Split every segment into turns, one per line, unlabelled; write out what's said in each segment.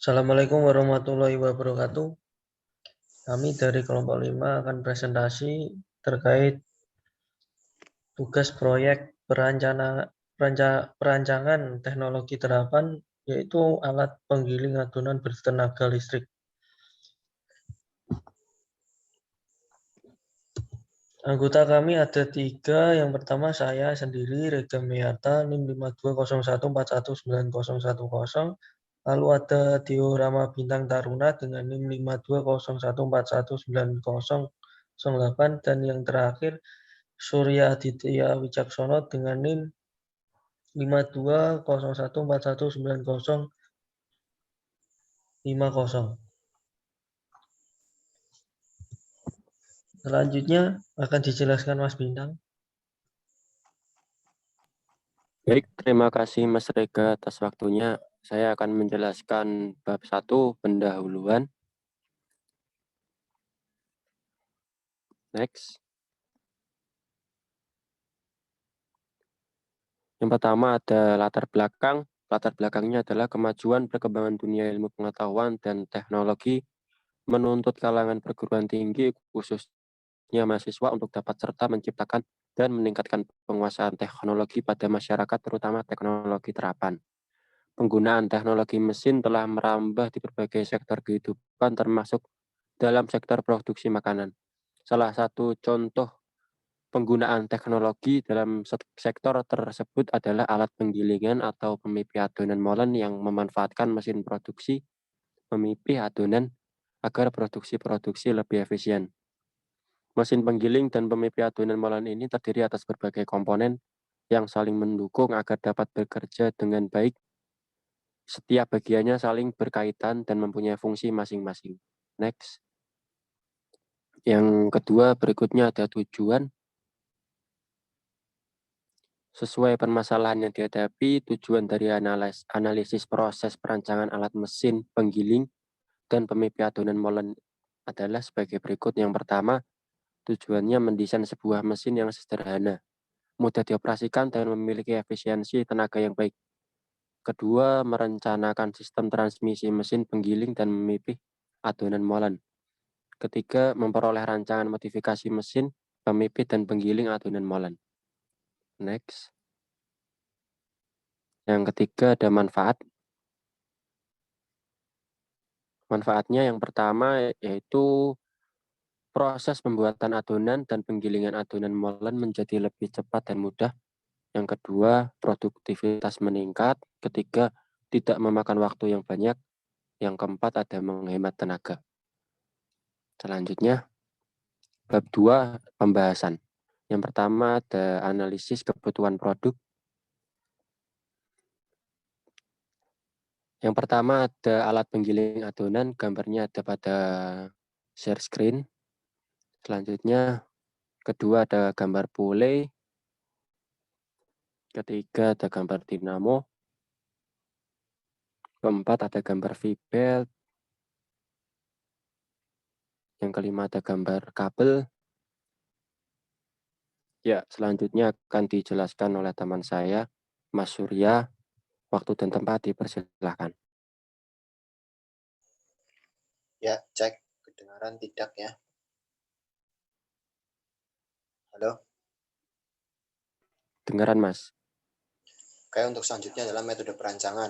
Assalamualaikum warahmatullahi wabarakatuh. Kami dari kelompok 5 akan presentasi terkait tugas proyek perancangan teknologi terapan, yaitu alat penggiling adonan bertenaga listrik. Anggota kami ada 3. Yang pertama saya sendiri, Rega Meyata, NIM 5201419010. Lalu ada Diorama Bintang Taruna dengan NIM 5201419008. Dan yang terakhir Surya Aditya Wicaksono dengan NIM 5201419050. Selanjutnya akan dijelaskan Mas Bintang.
Baik, terima kasih Mas Rega atas waktunya. Saya akan menjelaskan bab 1 pendahuluan. Next. Yang pertama ada latar belakang. Latar belakangnya adalah kemajuan perkembangan dunia ilmu pengetahuan dan teknologi menuntut kalangan perguruan tinggi khususnya mahasiswa untuk dapat serta menciptakan dan meningkatkan penguasaan teknologi pada masyarakat, terutama teknologi terapan. Penggunaan teknologi mesin telah merambah di berbagai sektor kehidupan termasuk dalam sektor produksi makanan. Salah satu contoh penggunaan teknologi dalam sektor tersebut adalah alat penggilingan atau pemipih adonan molen yang memanfaatkan mesin produksi memipih adonan agar produksi lebih efisien. Mesin penggiling dan pemipih adonan molen ini terdiri atas berbagai komponen yang saling mendukung agar dapat bekerja dengan baik. Setiap bagiannya saling berkaitan dan mempunyai fungsi masing-masing. Next. Yang kedua, berikutnya ada tujuan. Sesuai permasalahan yang dihadapi, tujuan dari analisis proses perancangan alat mesin penggiling dan pemipih adonan molen adalah sebagai berikut. Yang pertama, tujuannya mendesain sebuah mesin yang sederhana, mudah dioperasikan dan memiliki efisiensi tenaga yang baik. Kedua, merencanakan sistem transmisi mesin penggiling dan memipih adonan molen. Ketiga, memperoleh rancangan modifikasi mesin pemipih dan penggiling adonan molen. Next. Yang ketiga ada manfaat. Manfaatnya yang pertama yaitu proses pembuatan adonan dan penggilingan adonan molen menjadi lebih cepat dan mudah. Yang kedua, produktivitas meningkat. Ketiga, tidak memakan waktu yang banyak. Yang keempat, ada menghemat tenaga. Selanjutnya, bab 2, pembahasan. Yang pertama, ada analisis kebutuhan produk. Yang pertama, ada alat penggiling adonan. Gambarnya ada pada share screen. Selanjutnya, kedua ada gambar pulei. Ketiga ada gambar dinamo. Keempat ada gambar V-belt. Yang kelima ada gambar kabel. Ya, selanjutnya akan dijelaskan oleh teman saya, Mas Surya. Waktu dan tempat dipersilahkan.
Ya, cek. Kedengaran tidak ya? Halo?
Dengaran, Mas.
Oke, untuk selanjutnya adalah metode perancangan.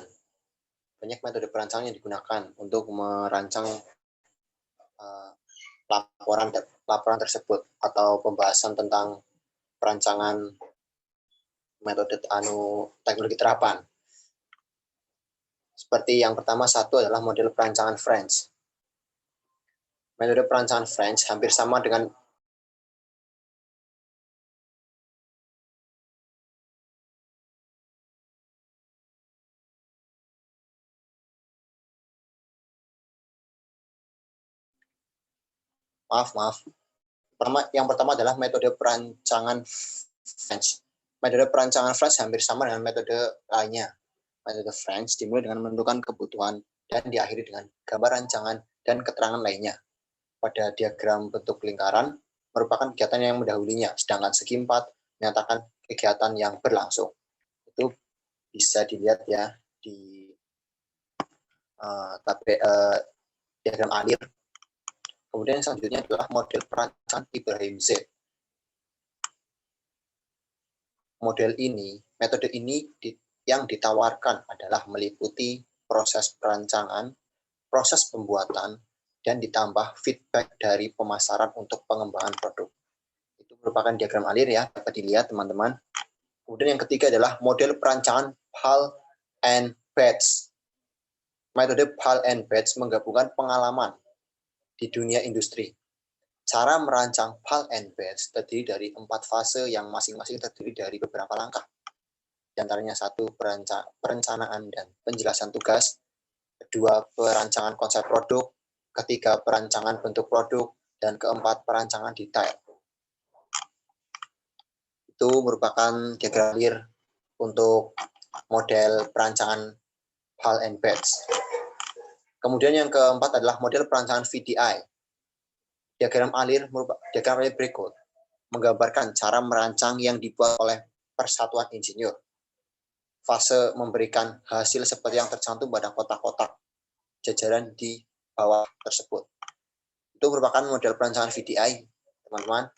Banyak metode perancangan yang digunakan untuk merancang laporan tersebut atau pembahasan tentang perancangan metode teknologi terapan. Seperti yang pertama, satu adalah model perancangan French. Metode perancangan French hampir sama dengan Yang pertama adalah metode perancangan French. Metode perancangan French hampir sama dengan metode lainnya. Metode French dimulai dengan menentukan kebutuhan dan diakhiri dengan gambar rancangan dan keterangan lainnya. Pada diagram bentuk lingkaran merupakan kegiatan yang mendahulunya, sedangkan segi 4 menyatakan kegiatan yang berlangsung. Itu bisa dilihat ya di diagram alir. Kemudian yang selanjutnya adalah model perancangan Ibrahim Z. Metode ini yang ditawarkan adalah meliputi proses perancangan, proses pembuatan, dan ditambah feedback dari pemasaran untuk pengembangan produk. Itu merupakan diagram alir ya, dapat dilihat teman-teman. Kemudian yang ketiga adalah model perancangan Pal and Batch. Metode Pal and Batch menggabungkan pengalaman di dunia industri. Cara merancang Pal and Batch terdiri dari 4 fase yang masing-masing terdiri dari beberapa langkah. Di antaranya 1, perencanaan dan penjelasan tugas, 2, perancangan konsep produk, 3, perancangan bentuk produk, dan 4, perancangan detail. Itu merupakan diagram alir untuk model perancangan Pal and Batch. Kemudian yang keempat adalah model perancangan VDI. Diagram alir berikut menggambarkan cara merancang yang dibuat oleh persatuan insinyur. Fase memberikan hasil seperti yang tercantum pada kotak-kotak jajaran di bawah tersebut. Itu merupakan model perancangan VDI, teman-teman.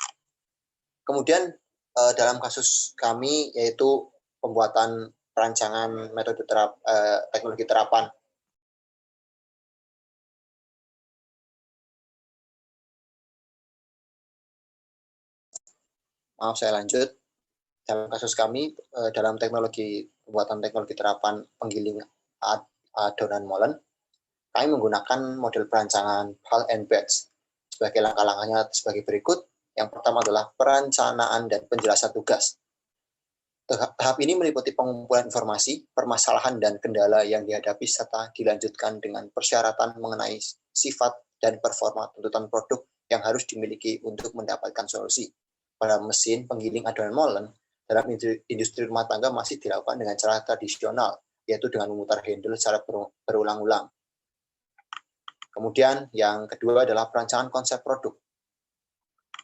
Kemudian dalam kasus kami yaitu pembuatan perancangan metode teknologi terapan Maaf, saya lanjut. Dalam kasus kami, dalam pembuatan teknologi terapan penggiling adonan molen, kami menggunakan model perancangan Pal and Batch. Sebagai langkah-langkahnya sebagai berikut. Yang pertama adalah perencanaan dan penjelasan tugas. Tahap ini meliputi pengumpulan informasi, permasalahan, dan kendala yang dihadapi serta dilanjutkan dengan persyaratan mengenai sifat dan performa tuntutan produk yang harus dimiliki untuk mendapatkan solusi. Pada mesin penggiling adonan molen, dalam industri rumah tangga masih dilakukan dengan cara tradisional, yaitu dengan memutar handle secara berulang-ulang. Kemudian yang kedua adalah perancangan konsep produk.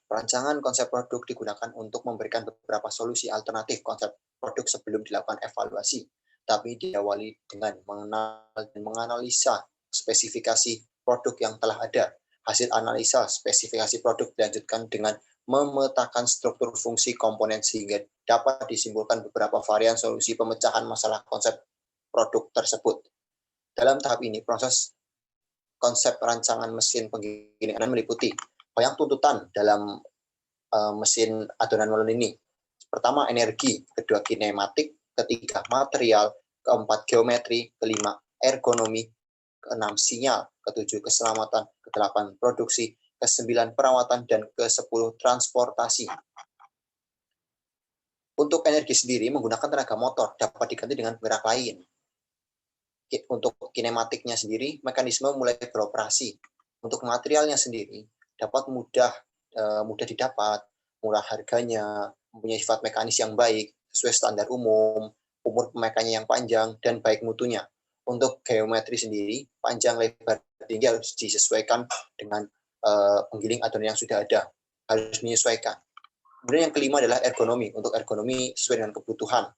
Perancangan konsep produk digunakan untuk memberikan beberapa solusi alternatif konsep produk sebelum dilakukan evaluasi, tapi diawali dengan mengenal dan menganalisa spesifikasi produk yang telah ada. Hasil analisa spesifikasi produk dilanjutkan dengan memetakan struktur fungsi komponen sehingga dapat disimpulkan beberapa varian solusi pemecahan masalah konsep produk tersebut. Dalam tahap ini, proses konsep rancangan mesin penggiling adonan meliputi banyak tuntutan dalam mesin adonan molen ini. Pertama, energi, kedua, kinematik, ketiga, material, keempat, geometri, kelima, ergonomi, keenam, sinyal, ketujuh, keselamatan, kedelapan, produksi, ke-9 perawatan, dan ke-10 transportasi. Untuk energi sendiri menggunakan tenaga motor dapat diganti dengan penggerak lain. Untuk kinematiknya sendiri, mekanisme mulai beroperasi. Untuk materialnya sendiri dapat mudah didapat, murah harganya, mempunyai sifat mekanis yang baik, sesuai standar umum, umur pemakaiannya yang panjang, dan baik mutunya. Untuk geometri sendiri, panjang, lebar, tinggi harus disesuaikan dengan penggiling adonan yang sudah ada, harus menyesuaikan. Kemudian yang kelima adalah ergonomi. Untuk ergonomi sesuai dengan kebutuhan,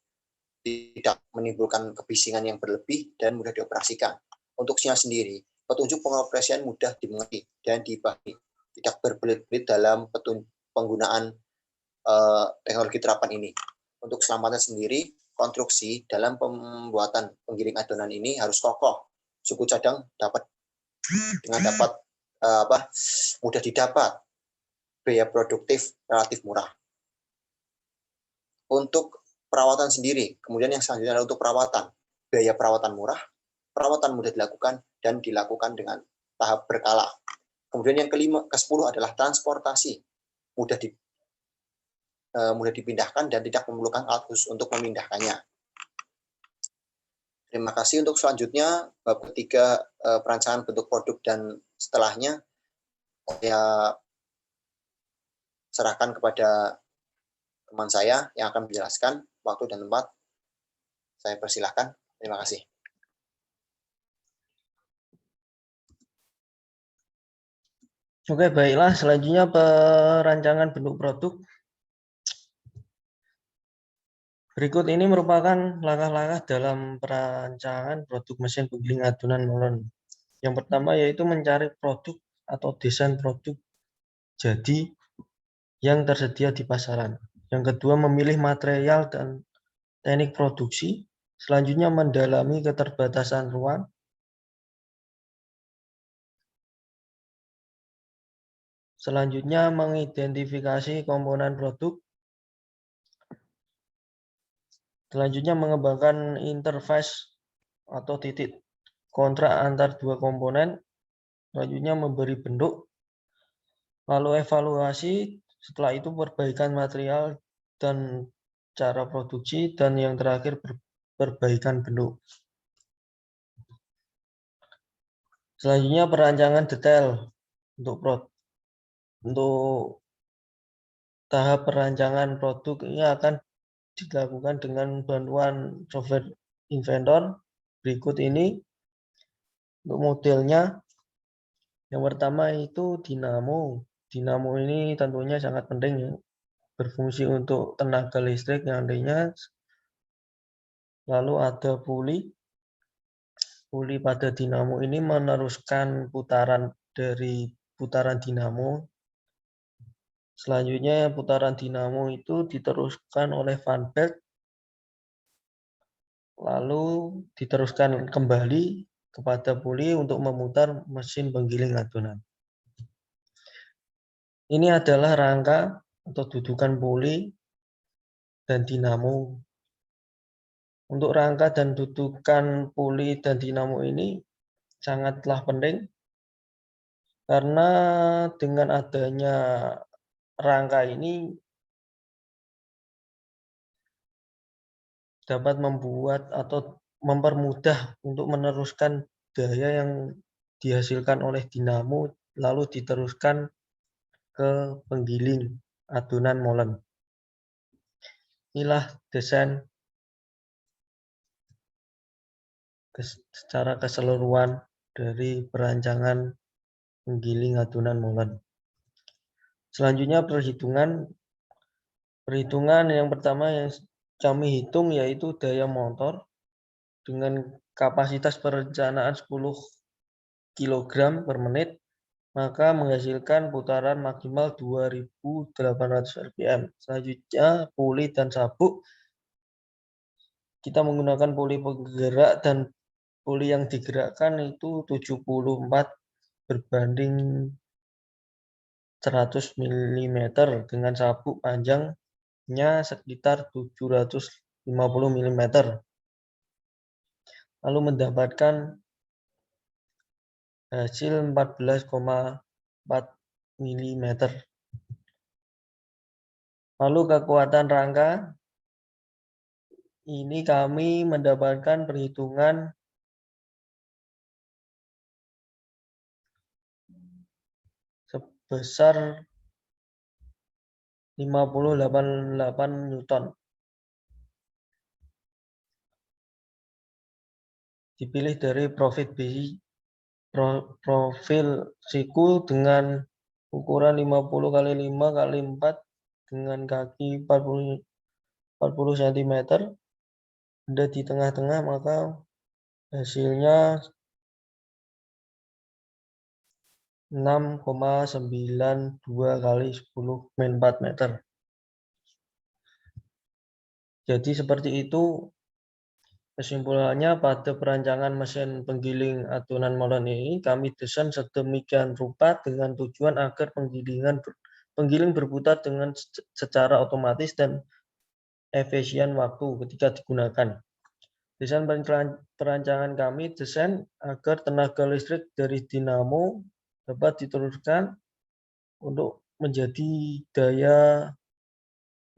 tidak menimbulkan kebisingan yang berlebih dan mudah dioperasikan. Untuk sinyal sendiri, petunjuk pengoperasian mudah dimengerti dan dipahami, tidak berbelit-belit dalam penggunaan teknologi terapan ini. Untuk keselamatan sendiri, konstruksi dalam pembuatan penggiling adonan ini harus kokoh. Suku cadang dapat mudah didapat, biaya produktif relatif murah. Untuk perawatan sendiri, kemudian yang selanjutnya adalah untuk perawatan. Biaya perawatan murah, perawatan mudah dilakukan, dan dilakukan dengan tahap berkala. Kemudian yang ke-10 adalah transportasi. Mudah dipindahkan dan tidak memerlukan alat khusus untuk memindahkannya. Terima kasih. Untuk selanjutnya, bab ketiga, perancangan bentuk produk dan setelahnya, saya serahkan kepada teman saya yang akan menjelaskan. Waktu dan tempat saya persilahkan. Terima kasih.
Oke, baiklah. Selanjutnya perancangan bentuk produk. Berikut ini merupakan langkah-langkah dalam perancangan produk mesin penggiling adonan molen. Yang pertama yaitu mencari produk atau desain produk jadi yang tersedia di pasaran. Yang kedua memilih material dan teknik produksi. Selanjutnya mendalami keterbatasan ruang. Selanjutnya mengidentifikasi komponen produk. Selanjutnya mengembangkan interface atau titik kontrak antar dua komponen. Selanjutnya memberi bentuk. Lalu evaluasi, setelah itu perbaikan material dan cara produksi, dan yang terakhir perbaikan bentuk. Selanjutnya perancangan detail untuk tahap perancangan produk ini akan dilakukan dengan bantuan software inventor. Berikut ini untuk modelnya. Yang pertama itu dinamo. Dinamo ini tentunya sangat penting ya, berfungsi untuk tenaga listrik nantinya. Lalu ada puli. Puli pada dinamo ini meneruskan putaran dari putaran dinamo. Selanjutnya putaran dinamo itu diteruskan oleh fan belt, lalu diteruskan kembali kepada puli untuk memutar mesin penggiling adonan. Ini adalah rangka atau dudukan puli dan dinamo. Untuk rangka dan dudukan puli dan dinamo ini sangatlah penting karena dengan adanya rangka ini dapat membuat atau mempermudah untuk meneruskan daya yang dihasilkan oleh dinamo lalu diteruskan ke penggiling adonan molen. Inilah desain secara keseluruhan dari perancangan penggiling adonan molen. Selanjutnya perhitungan yang pertama yang kami hitung yaitu daya motor dengan kapasitas perencanaan 10 kg per menit, maka menghasilkan putaran maksimal 2.800 rpm. Selanjutnya puli dan sabuk, kita menggunakan puli penggerak dan puli yang digerakkan itu 74 berbanding 100 mm dengan sabuk panjangnya sekitar 750 mm. Lalu mendapatkan hasil 14,4 mm. Lalu kekuatan rangka, ini kami mendapatkan perhitungan sebesar 50,88 Newton. Dipilih dari profil siku dengan ukuran 50 x 5 x 4 dengan kaki 40 cm. Ada di tengah-tengah, maka hasilnya 6,92 x 10⁻⁴ meter. Jadi seperti itu kesimpulannya, pada perancangan mesin penggiling adonan molen ini kami desain sedemikian rupa dengan tujuan agar penggiling berputar dengan secara otomatis dan efisien waktu ketika digunakan. Desain perancangan kami desain agar tenaga listrik dari dinamo dapat diteruskan untuk menjadi daya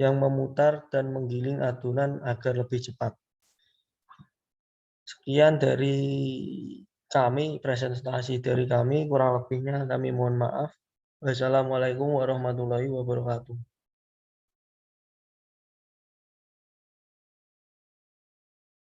yang memutar dan menggiling adonan agar lebih cepat. Sekian dari kami, presentasi dari kami, kurang lebihnya kami mohon maaf. Wassalamualaikum warahmatullahi wabarakatuh.